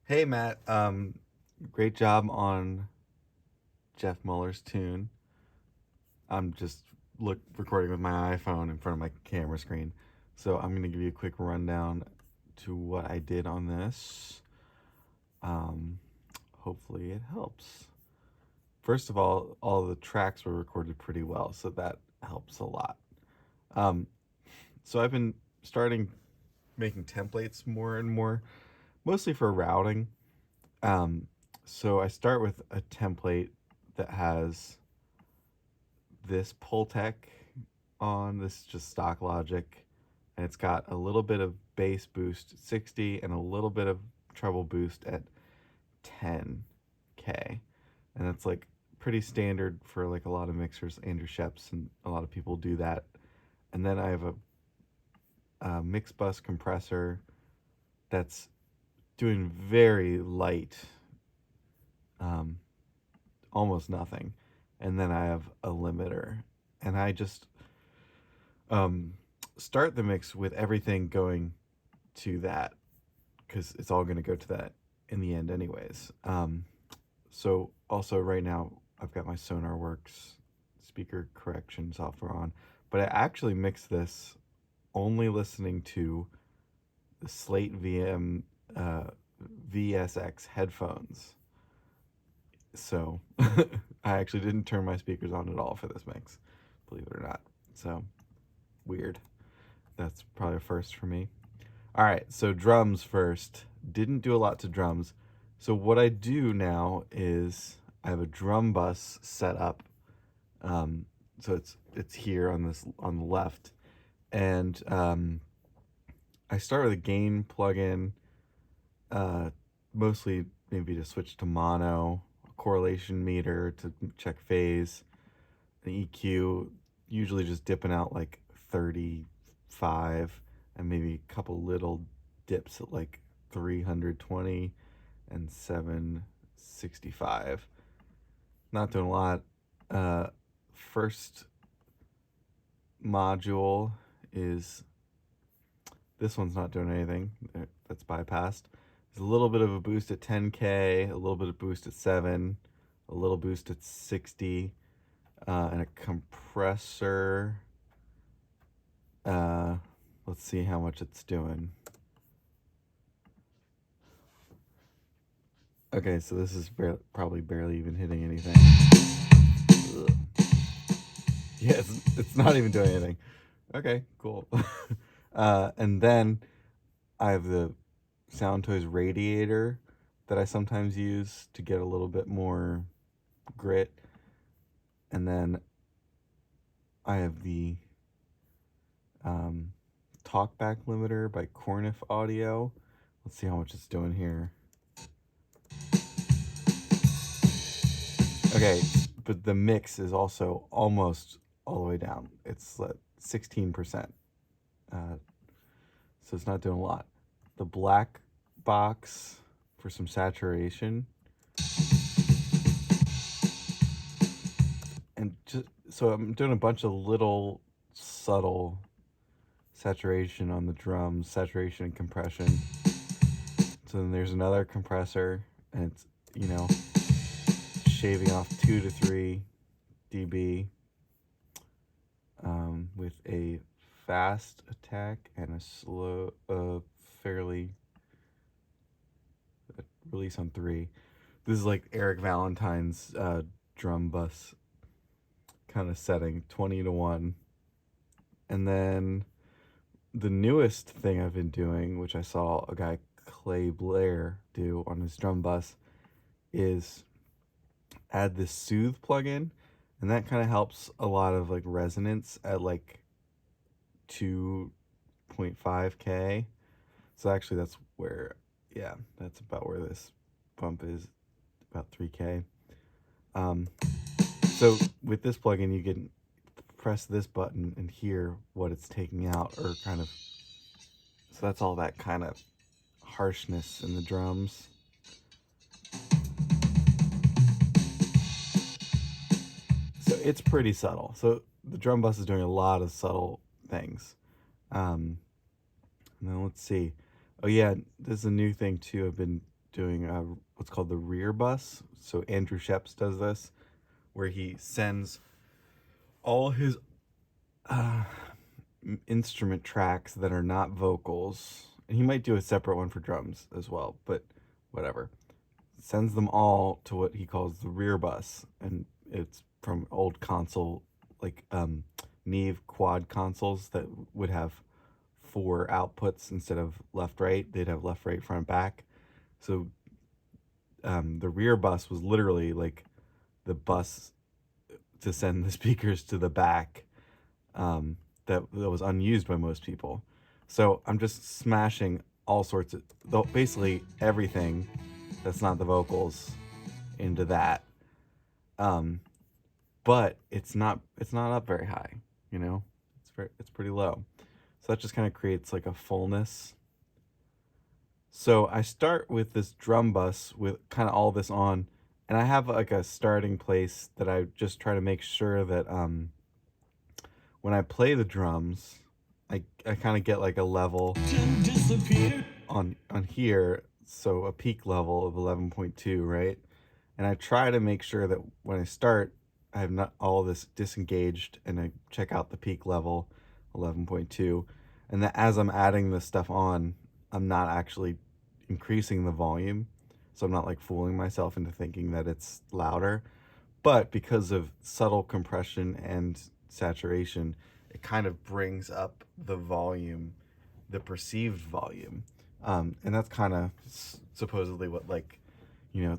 Hey Matt, great job on Jeff Muller's tune. I'm just recording with my iPhone in front of my camera screen, so I'm gonna give you a quick rundown to what I did on this. Um, Hopefully it helps. First of all the tracks were recorded pretty well, so that helps a lot. Um, so I've been starting making templates more and more, mostly for routing. Um, so I start with a template that has this Pultec on. This is just stock logic, and it's got a little bit of bass boost at 60 and a little bit of treble boost at 10K. And that's like pretty standard for like a lot of mixers. Andrew Sheps and a lot of people do that. And then I have a mix bus compressor that's doing very light, um, almost nothing. And then I have a limiter, and I just um, start the mix with everything going to that because it's all going to go to that in the end, anyways. So also right now I've got my SonarWorks speaker correction software on, but I actually mix this only listening to the Slate uh, VSX headphones. So I actually didn't turn my speakers on at all for this mix, believe it or not. So weird. That's probably a first for me. All right, so drums first. Didn't do a lot to drums. So what I do now is I have a drum bus set up. So it's here on this on the left, and I start with a gain plugin, uh, mostly maybe to switch to mono, a correlation meter to check phase, an EQ, usually just dipping out like 35, and maybe a couple little dips at like 320 and 765. Not doing a lot. First module is this one's not doing anything. That's bypassed. There's a little bit of a boost at 10K, a little bit of boost at 7, a little boost at 60, and a compressor. Uh, let's see how much it's doing. Okay, so this is probably barely even hitting anything. Ugh. Yeah, it's not even doing anything. Okay, cool. And then I have the Soundtoys radiator that I sometimes use to get a little bit more grit. And then I have the um, Talkback limiter by Cornif Audio. Let's see how much it's doing here. Okay, but the mix is also almost all the way down. It's 16%. So it's not doing a lot. The black box for some saturation. And just so I'm doing a bunch of little subtle saturation on the drums, saturation and compression. So then there's another compressor, and it's, shaving off 2 to 3 dB with a fast attack and a slow, fairly release on 3. This is like Eric Valentine's drum bus kind of setting, 20 to 1. And then the newest thing I've been doing, which I saw a guy, Clay Blair, do on his drum bus, is add this Soothe plugin, and that kind of helps a lot of like resonance at like 2.5K. So actually, that's where, yeah, that's about where this bump is, about 3K. So with this plugin, you can press this button and hear what it's taking out, or kind of. So that's all that kind of harshness in the drums. So it's pretty subtle. So the drum bus is doing a lot of subtle things. And then let's see. Oh yeah, this is a new thing too. I've been doing what's called the rear bus. So Andrew Sheps does this, where he sends all his instrument tracks that are not vocals, and he might do a separate one for drums as well, but whatever. Sends them all to what he calls the rear bus, and it's from old console, like Neve quad consoles that would have 4 outputs instead of left right. They'd have left right front back. So the rear bus was literally like the bus to send the speakers to the back, that was unused by most people. So I'm just smashing all sorts of, basically everything that's not the vocals into that. But it's not up very high, you know. It's pretty low. So that just kind of creates like a fullness. So I start with this drum bus with kind of all this on, and I have like a starting place that I just try to make sure that when I play the drums, I kind of get like a level on here, so a peak level of 11.2, right? And I try to make sure that when I start, I have not all this disengaged, and I check out the peak level 11.2, and that as I'm adding this stuff on, I'm not actually increasing the volume, so I'm not like fooling myself into thinking that it's louder. But because of subtle compression and saturation, it kind of brings up the volume, the perceived volume. And that's kind of supposedly what, like, you know,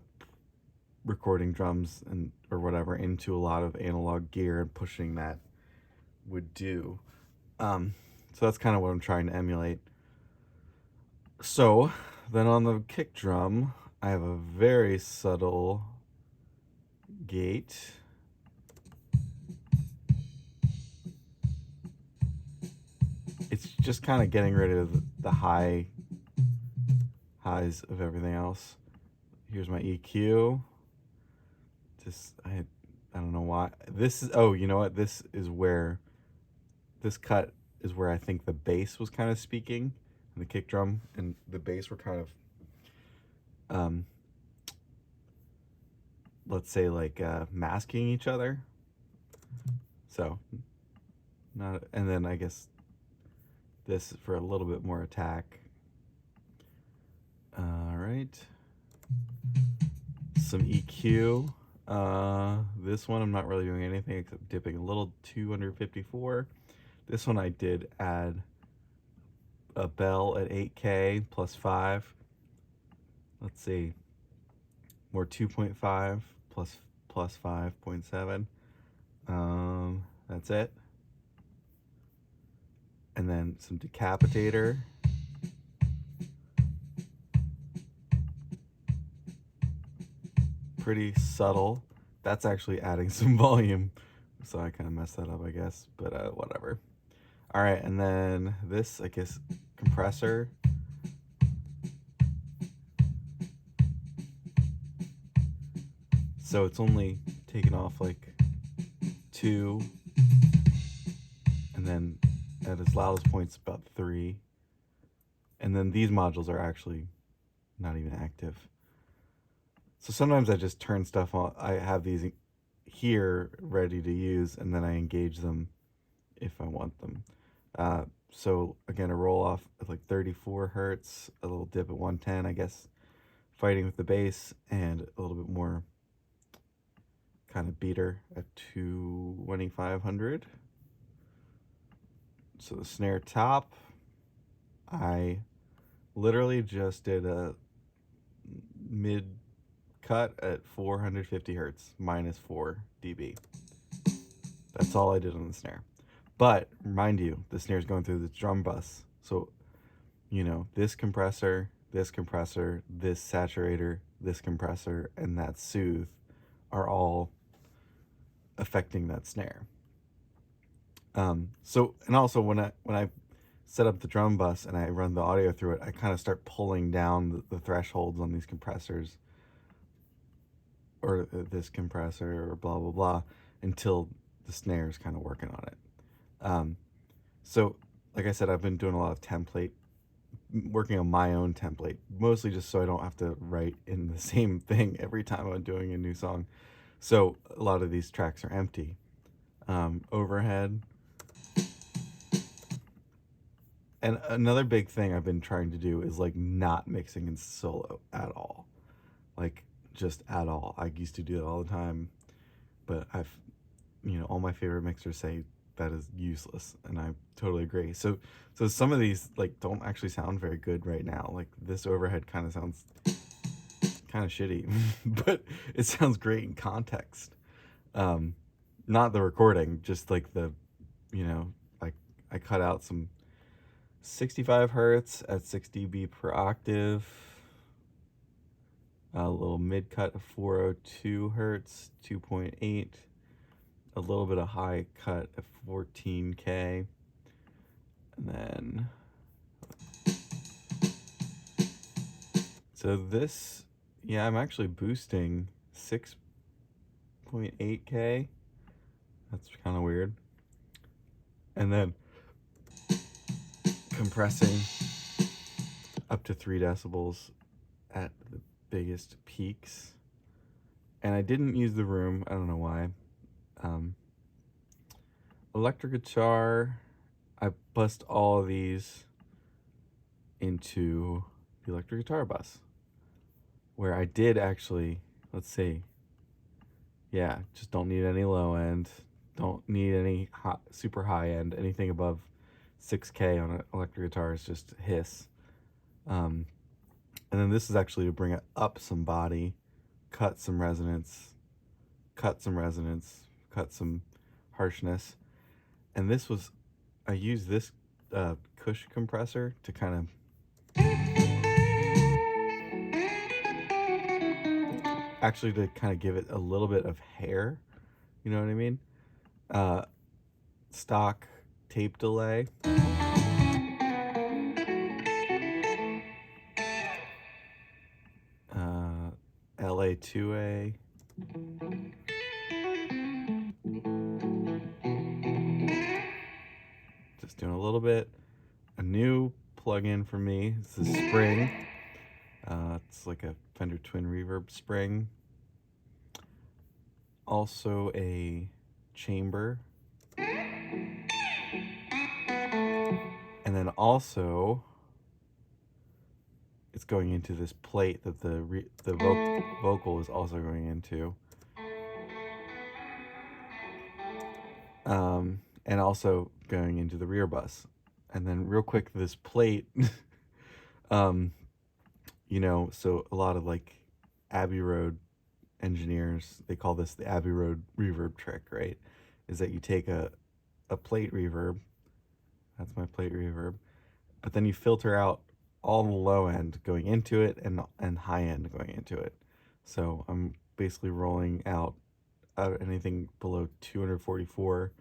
recording drums and or whatever into a lot of analog gear and pushing that would do. So that's kind of what I'm trying to emulate. So then on the kick drum, I have a very subtle gate. It's just kind of getting rid of the highs of everything else. Here's my EQ. I don't know why. This is, oh, you know what? This cut is where I think the bass was kind of speaking, and the kick drum and the bass were kind of, let's say like masking each other. So, and then I guess this is for a little bit more attack. All right. Some EQ. This one I'm not really doing anything except dipping a little 254. This one I did add a bell at 8K plus 5. Let's see. More 2.5 plus 5.7. That's it. And then some decapitator. Pretty subtle. That's actually adding some volume, so I kind of messed that up, I guess, but whatever. All right, and then this, I guess, compressor. So it's only taken off like 2, and then at its loudest points about 3. And then these modules are actually not even active. So sometimes I just turn stuff on. I have these here ready to use, and then I engage them if I want them. So again, a roll off at like 34 hertz, a little dip at 110, I guess, fighting with the bass, and a little bit more kind of beater at 2500. So the snare top, I literally just did a mid cut at 450 hertz, minus 4 dB. That's all I did on the snare. But mind you, the snare is going through the drum bus. So, you know, this compressor, this saturator, this compressor, and that soothe are all affecting that snare. So, and also when I set up the drum bus and I run the audio through it, I kind of start pulling down the thresholds on these compressors, or this compressor, or blah, blah, blah, until the snare is kind of working on it. So, like I said, I've been doing a lot of template working on my own template, mostly just so I don't have to write in the same thing every time I'm doing a new song. So a lot of these tracks are empty. Overhead. And another big thing I've been trying to do is like not mixing in solo at all. Like just at all. I used to do that all the time, but all my favorite mixers say that is useless, and I totally agree. So some of these like don't actually sound very good right now. Like this overhead kind of sounds kind of shitty, but it sounds great in context. Um, Not the recording, just like you know, I I cut out some 65 hertz at 6 dB per octave, a little mid cut of 402 hertz, 2.8, a little bit of high cut of 14K, and then so this, yeah, I'm actually boosting 6.8K. That's kind of weird. And then compressing up to 3 decibels at the biggest peaks. And I didn't use the room. I don't know why. Electric guitar, I bust all of these into the electric guitar bus, where I did actually, let's see, yeah, just don't need any low end, don't need any super high end. Anything above 6K on an electric guitar is just hiss. And then this is actually to bring it up some body, cut some resonance, cut some harshness. And this was, I used this Kush compressor to kind of actually to kind of give it a little bit of hair. You know what I mean? Stock tape delay. LA2A. Just doing a little bit. A new plug-in for me. This is Spring. It's like a Fender Twin Reverb Spring. Also a chamber. And then also it's going into this plate that the vocal is also going into. And also going into the rear bus. And then real quick, this plate, so a lot of like Abbey Road engineers, they call this the Abbey Road reverb trick, right? Is that you take a plate reverb, that's my plate reverb, but then you filter out all the low end going into it and high end going into it. So I'm basically rolling out anything below 244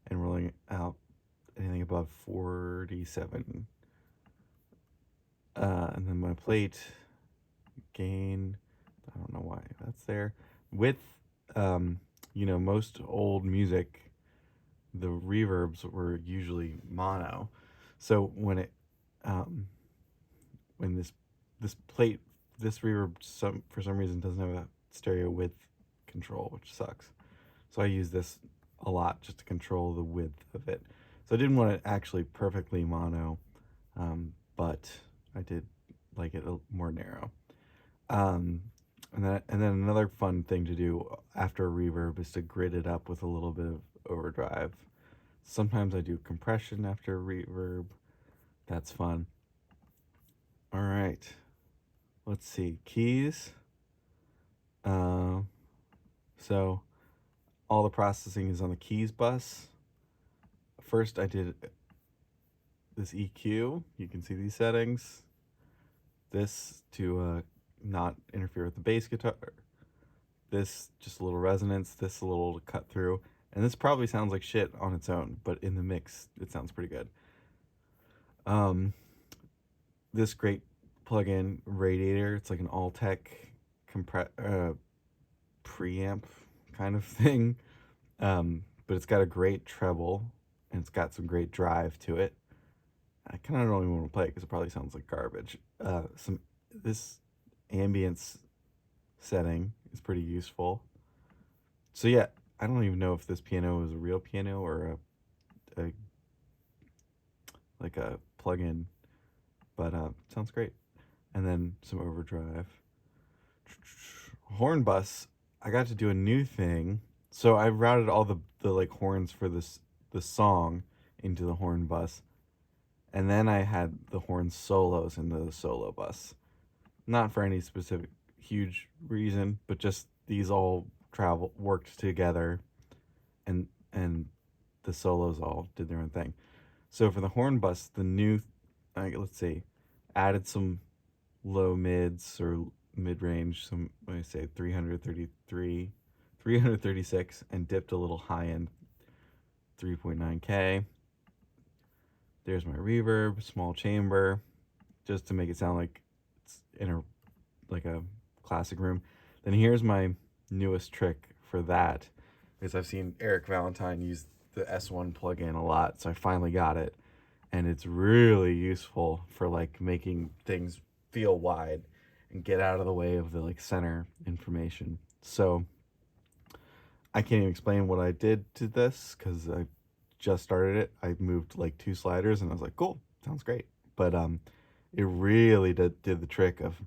and rolling out anything above 47. And then my plate gain, I don't know why that's there. With, most old music, the reverbs were usually mono. So when this plate, this reverb for some reason doesn't have a stereo width control, which sucks. So I use this a lot just to control the width of it. So I didn't want it actually perfectly mono, but I did like it more narrow. And then another fun thing to do after a reverb is to grid it up with a little bit of overdrive. Sometimes I do compression after a reverb. That's fun. All right. Let's see. Keys. So all the processing is on the keys bus. First I did this EQ. You can see these settings. This to not interfere with the bass guitar. This just a little resonance. This a little to cut through. And this probably sounds like shit on its own, but in the mix it sounds pretty good. This great plug-in Radiator. It's like an Alltech preamp kind of thing, but it's got a great treble and it's got some great drive to it. I kind of don't even want to play it because it probably sounds like garbage. This ambience setting is pretty useful. So yeah, I don't even know if this piano is a real piano or a like a plug-in, but sounds great. And then some overdrive. Horn bus. I got to do a new thing. So I routed all the like horns for the song into the horn bus, and then I had the horn solos into the solo bus. Not for any specific huge reason, but just these all worked together, and the solos all did their own thing. So for the horn bus, the new, let's see, added some low mids or mid range, some, let me say 333, 336, and dipped a little high end 3.9K. There's my reverb, small chamber, just to make it sound like it's in a classic room. Then here's my newest trick for that, because I've seen Eric Valentine use the S1 plugin a lot, so I finally got it, and it's really useful for like making things feel wide and get out of the way of the like center information. So I can't even explain what I did to this because I just started it. I moved like 2 sliders and I was like, cool, sounds great. But it really did the trick of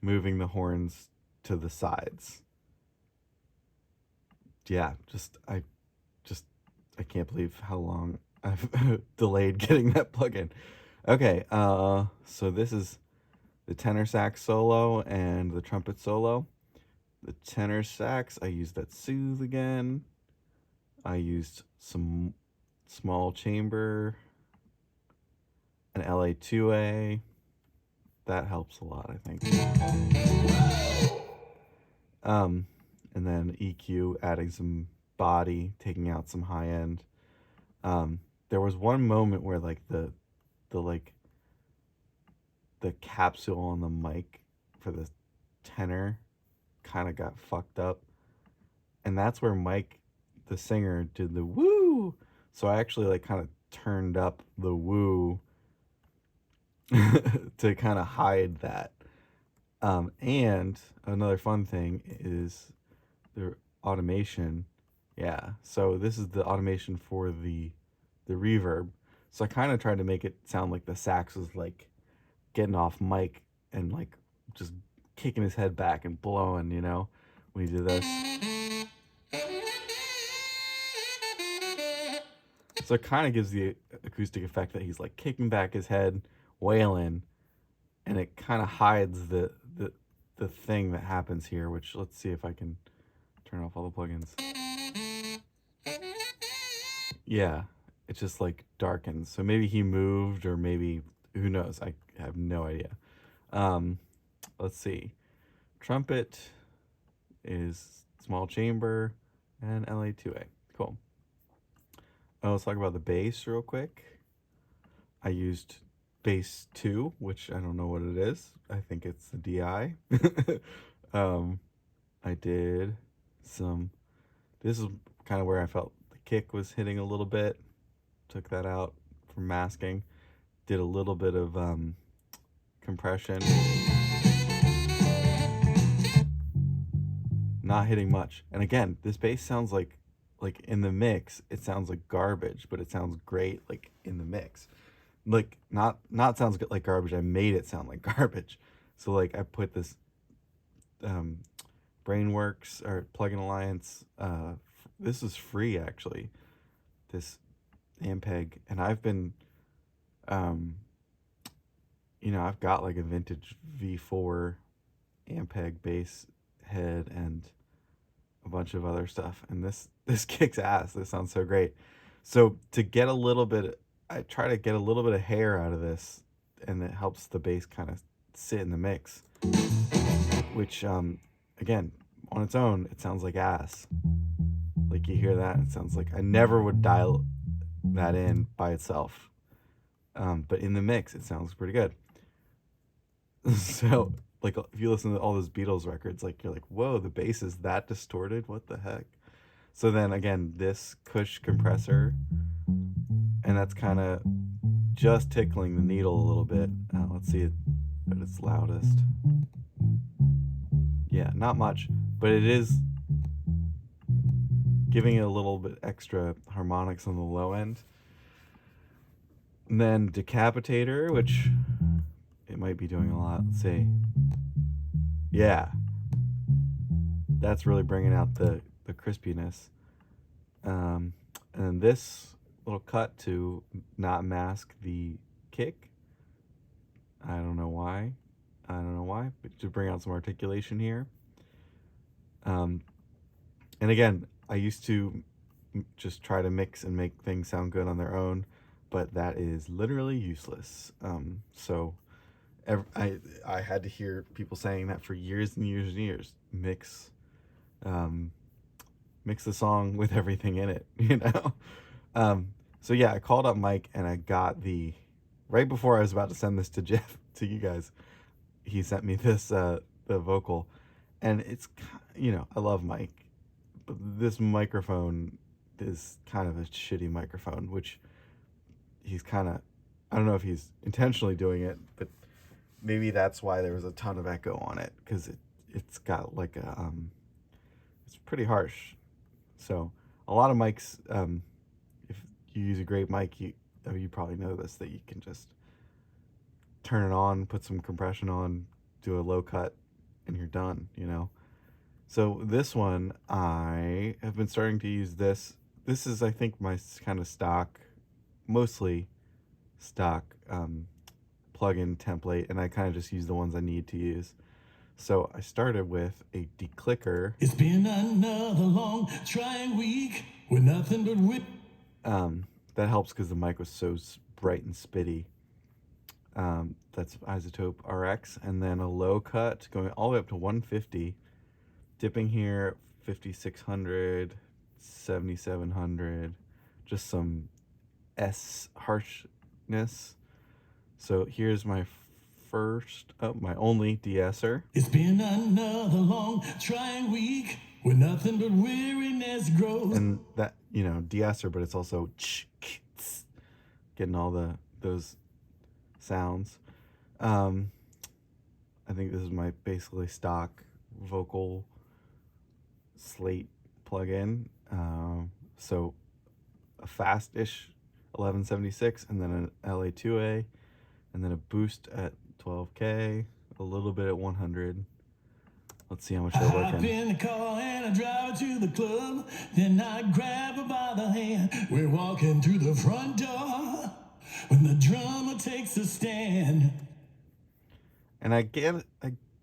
moving the horns to the sides. Yeah, I can't believe how long I've delayed getting that plugin. Okay, so this is the tenor sax solo and the trumpet solo. The tenor sax, I used that Soothe again. I used some small chamber, an LA2A. That helps a lot, I think. And then EQ, adding some body, taking out some high end. There was one moment where like the capsule on the mic for the tenor kind of got fucked up, and that's where Mike, the singer, did the woo. So I actually like kind of turned up the woo to kind of hide that. And another fun thing is the automation. Yeah, so this is the automation for the reverb. So I kind of tried to make it sound like the sax was like getting off mic and like just kicking his head back and blowing, when he did this. So it kind of gives the acoustic effect that he's like kicking back his head, wailing, and it kind of hides the thing that happens here, which let's see if I can turn off all the plugins. Yeah, it just like darkens. So maybe he moved, or maybe, who knows? I have no idea. Let's see. Trumpet is small chamber and LA2A. Cool. Oh, let's talk about the bass real quick. I used bass 2, which I don't know what it is. I think it's the DI. I did some, this is kind of where I felt the kick was hitting a little bit. Took that out for masking. Did a little bit of compression. Not hitting much. And again, this bass sounds like in the mix, it sounds like garbage, but it sounds great like in the mix. Like not sounds good like garbage. I made it sound like garbage. So like I put this Brainworks or Plugin Alliance. This is free actually. This Ampeg, and I've been, I've got like a vintage V4 Ampeg bass head and a bunch of other stuff, and this kicks ass. This sounds so great. So to get a little bit, I try to get a little bit of hair out of this, and it helps the bass kind of sit in the mix, which again, on its own, it sounds like ass. Like you hear that, it sounds like, I never would dial that in by itself, but in the mix it sounds pretty good. So like if you listen to all those Beatles records, like you're like, whoa, the bass is that distorted, what the heck. So then again, this Kush compressor, and that's kind of just tickling the needle a little bit. Let's see it at its loudest. Yeah, not much, but it is giving it a little bit extra harmonics on the low end. And then Decapitator, which it might be doing a lot. Let's see. Yeah, that's really bringing out the crispiness. And then this little cut to not mask the kick. I don't know why, but to bring out some articulation here. And again, I used to just try to mix and make things sound good on their own, but that is literally useless. So I had to hear people saying that for years and years and years. Mix the song with everything in it, you know? So yeah, I called up Mike and I got right before I was about to send this to Jeff, to you guys, he sent me this, the vocal, and it's, I love Mike, but this microphone is kind of a shitty microphone, which he's kind of, I don't know if he's intentionally doing it, but maybe that's why there was a ton of echo on it, because it's got like it's pretty harsh. So a lot of mics, if you use a great mic, you probably know this, that you can just turn it on, put some compression on, do a low cut, and you're done, So this one, I have been starting to use this. This is, I think, my kind of stock, mostly stock plugin template, and I kind of just use the ones I need to use. So I started with a declicker. It's been another long trying week with nothing but whip. That helps because the mic was so bright and spitty. That's Isotope RX, and then a low cut going all the way up to 150, dipping here 5600, 7700, just some S harshness. So here's my my only de-esser. It's been another long trying week with nothing but weariness grows. And that, de-esser, but it's also getting all those sounds. I think this is my basically stock vocal slate plugin. So a fast-ish 1176, and then an LA2A, and then a boost at 12K, a little bit at 100. Let's see how much they're working. I hop in the car and I drive her to the club. Then I grab her by the hand. We're walking through the front door when the drummer takes a stand. And I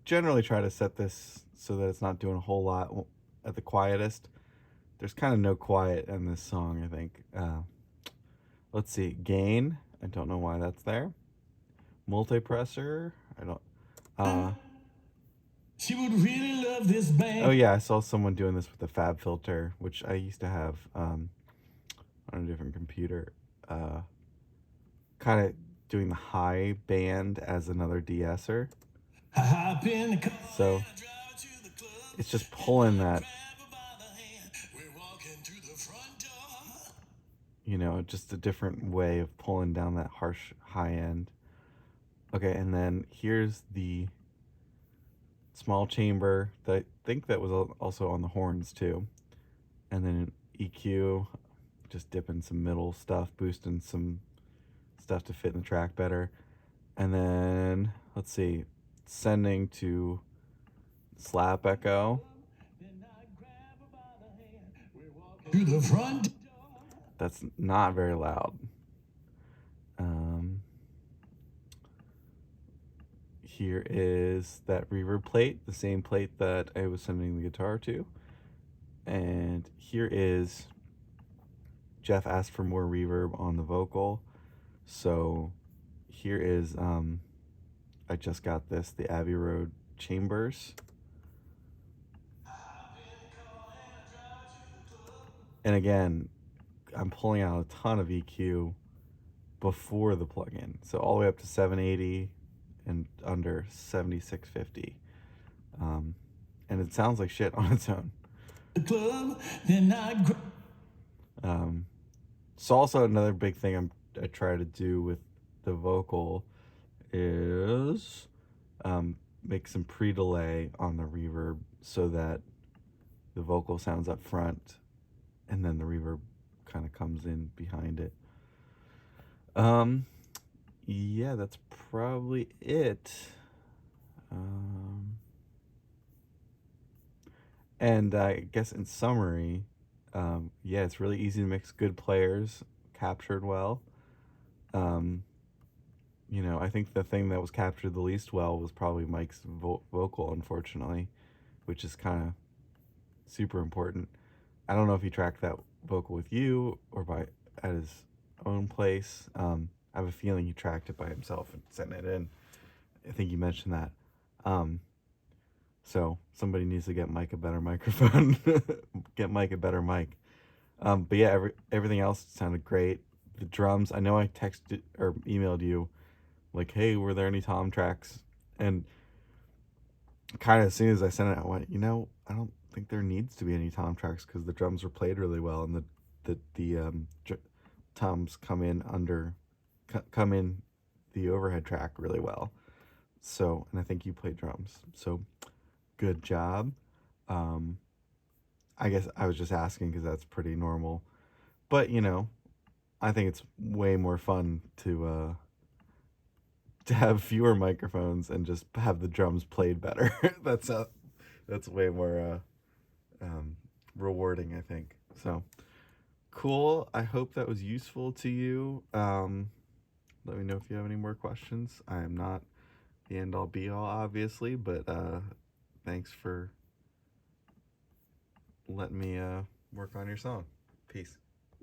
generally try to set this so that it's not doing a whole lot at the quietest. There's kind of no quiet in this song, I think. Let's see. Gain. I don't know why that's there. Multipressor. I don't. She would really love this band. Oh yeah, I saw someone doing this with the Fab Filter, which I used to have on a different computer. Kind of doing the high band as another de-esser. So it's just pulling that, just a different way of pulling down that harsh high end. Okay, and then here's the small chamber that I think that was also on the horns too. And then EQ, just dipping some middle stuff, boosting some stuff to fit in the track better. And then, let's see, sending to slap echo. That's not very loud. Here is that reverb plate, the same plate that I was sending the guitar to. And here is, Jeff asked for more reverb on the vocal. So here is, I just got this, the Abbey Road Chambers. And again, I'm pulling out a ton of EQ before the plugin. So all the way up to 780 and under 7650. And it sounds like shit on its own. So also another big thing I try to do with the vocal is make some pre-delay on the reverb so that the vocal sounds up front and then the reverb kind of comes in behind it. Yeah, that's probably it. And I guess in summary, yeah, it's really easy to mix good players captured well. You know, I think the thing that was captured the least well was probably Mike's vocal, unfortunately, which is kind of super important. I don't know if he tracked that vocal with you or at his own place. I have a feeling he tracked it by himself and sent it in. I think you mentioned that. So somebody needs to get Mike a better microphone. Get Mike a better mic. But yeah, everything else sounded great. The drums, I know I texted or emailed you like, hey, were there any tom tracks? And kind of as soon as I sent it, I went, you know, I don't think there needs to be any tom tracks because the drums were played really well and the toms come in the overhead track really well. So, and I think you played drums. So, good job. I guess I was just asking because that's pretty normal. But, you know, I think it's way more fun to have fewer microphones and just have the drums played better. that's way more rewarding, I think. So cool. I hope that was useful to you. Let me know if you have any more questions. I am not the end all be all, obviously, but thanks for letting me work on your song. Peace.